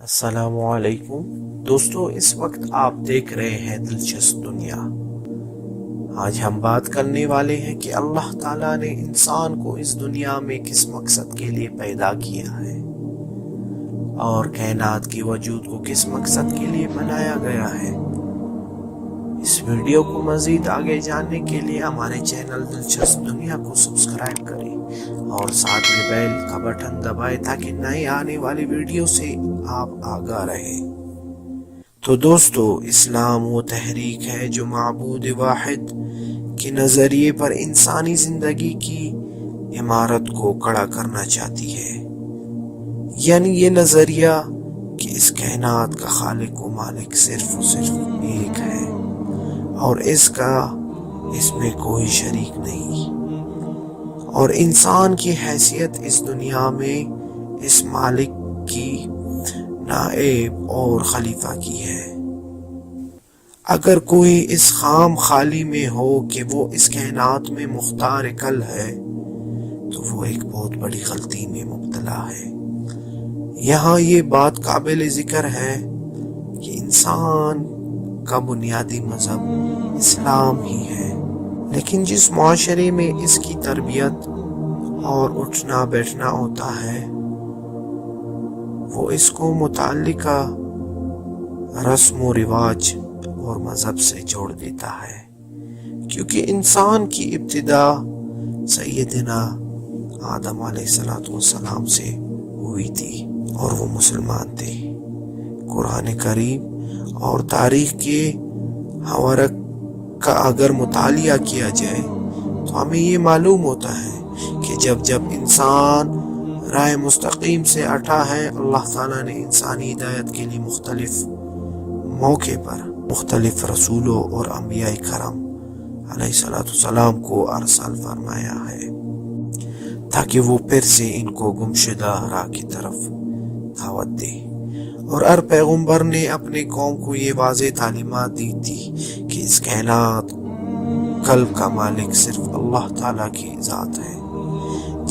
السلام علیکم دوستو، اس وقت آپ دیکھ رہے ہیں دلچسپ دنیا۔ آج ہم بات کرنے والے ہیں کہ اللہ تعالیٰ نے انسان کو اس دنیا میں کس مقصد کے لیے پیدا کیا ہے اور کائنات کی وجود کو کس مقصد کے لیے بنایا گیا ہے۔ اس ویڈیو کو مزید آگے جاننے کے لیے ہمارے چینل دلچسپ دنیا کو سبسکرائب کریں اور ساتھ میں بیل کا بٹن دبائیں تاکہ نئے آنے والی ویڈیو سے آپ آگاہ رہیں۔ تو دوستو، اسلام وہ تحریک ہے جو معبود واحد کے نظریے پر انسانی زندگی کی عمارت کو کھڑا کرنا چاہتی ہے، یعنی یہ نظریہ کہ اس کائنات کا خالق و مالک صرف و صرف ایک ہے اور اس میں کوئی شریک نہیں، اور انسان کی حیثیت اس دنیا میں اس مالک کی نائب اور خلیفہ کی ہے۔ اگر کوئی اس خام خالی میں ہو کہ وہ اس کائنات میں مختار کل ہے تو وہ ایک بہت بڑی غلطی میں مبتلا ہے۔ یہاں یہ بات قابل ذکر ہے کہ انسان کا بنیادی مذہب اسلام ہی ہے، لیکن جس معاشرے میں اس کی تربیت اور اٹھنا بیٹھنا ہوتا ہے وہ اس کو متعلقہ رسم و رواج اور مذہب سے جوڑ دیتا ہے، کیونکہ انسان کی ابتدا سیدنا آدم علیہ السلام سے ہوئی تھی اور وہ مسلمان تھے۔ قرآن کریم اور تاریخ کے حوالے کا اگر مطالعہ کیا جائے تو ہمیں یہ معلوم ہوتا ہے کہ جب انسان راہ مستقیم سے ہٹا ہے، اللہ تعالیٰ نے انسانی ہدایت کے لیے مختلف موقع پر مختلف رسولوں اور انبیاء کرام علیہ السلام کو ارسال فرمایا ہے تاکہ وہ پھر سے ان کو گمشدہ راہ کی طرف دعوت دے، اور ہر پیغمبر نے اپنے قوم کو یہ واضح تعلیمات دی تھی کہ اس کائنات کل کا مالک صرف اللہ تعالیٰ کی ذات ہے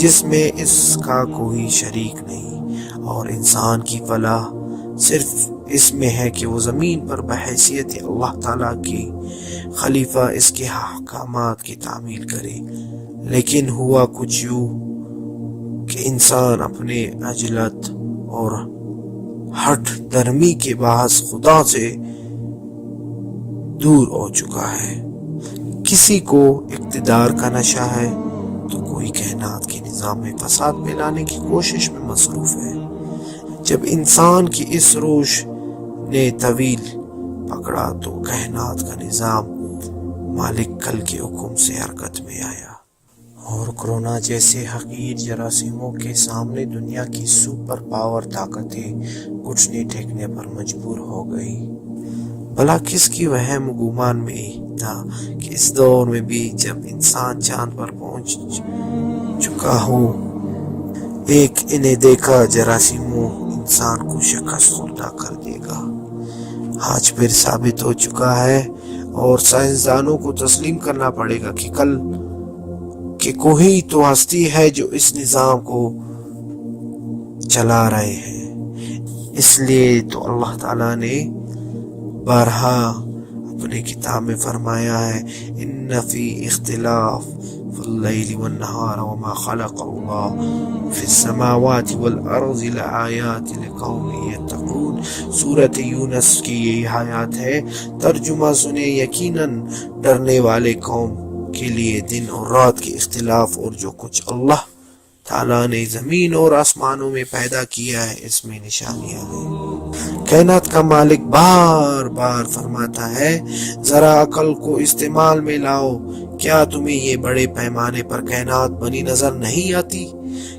جس میں اس کا کوئی شریک نہیں، اور انسان کی فلاح صرف اس میں ہے کہ وہ زمین پر بحیثیت اللہ تعالیٰ کی خلیفہ اس کے احکامات کی تعمیل کرے۔ لیکن ہوا کچھ یوں کہ انسان اپنے عجلت اور ہٹ درمی کے باعث خدا سے دور ہو چکا ہے۔ کسی کو اقتدار کا نشہ ہے تو کوئی کائنات کے نظام میں فساد پھیلانے کی کوشش میں مصروف ہے۔ جب انسان کی اس روش نے طویل پکڑا تو کائنات کا نظام مالک کل کے حکم سے حرکت میں آیا، اور کرونا جیسے حقیر جراثیموں کے سامنے دنیا کی سپر پاور طاقتیں گھٹنے ٹیکنے پر مجبور ہو گئی۔ بھلا کس کی وہم گمان میں تھا کہ اس دور میں بھی جب انسان چاند پر پہنچ چکا ہو، ایک انہیں دیکھا جراثیموں انسان کو شکست خوردہ کر دے گا۔ آج پھر ثابت ہو چکا ہے اور سائنسدانوں کو تسلیم کرنا پڑے گا کہ کل کہ کوئی تو ہستی ہے جو اس نظام کو چلا رہے ہیں۔ اس لیے تو اللہ تعالیٰ نے بارہا اپنے کتاب میں فرمایا ہے، ان فی اختلاف فی اللیل والنہار وما خلق اللہ فی السماوات والارض لآیات لقوم یتقون۔ سورۃ یونس کی یہ آیات ہے، ترجمہ سنیں، یقیناً ڈرنے والے قوم کے لیے دن اور رات کے اختلاف اور جو کچھ اللہ تعالیٰ نے زمین اور آسمانوں میں پیدا کیا ہے اس میں نشانیاں ہیں۔ کائنات کا مالک بار بار فرماتا ہے، ذرا عقل کو استعمال میں لاؤ، کیا تمہیں یہ بڑے پیمانے پر کائنات بنی نظر نہیں آتی؟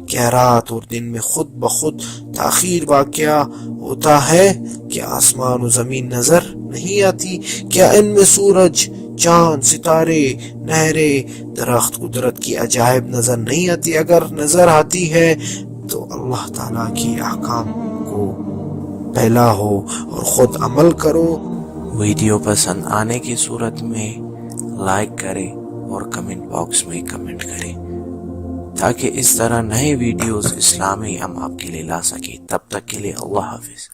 کیا رات اور دن میں خود بخود تاخیر واقع ہوتا ہے؟ کیا آسمان و زمین نظر نہیں آتی؟ کیا ان میں سورج، چاند، ستارے، نہریں، درخت، قدرت کی عجائب نظر نہیں آتی؟ اگر نظر آتی ہے تو اللہ تعالیٰ کی احکام کو پھیلا ہو اور خود عمل کرو۔ ویڈیو پسند آنے کی صورت میں لائک کریں اور کمنٹ باکس میں کمنٹ کریں تاکہ اس طرح نئے ویڈیوز اسلامی ہم آپ کے لیے لا سکیں۔ تب تک کے لیے اللہ حافظ۔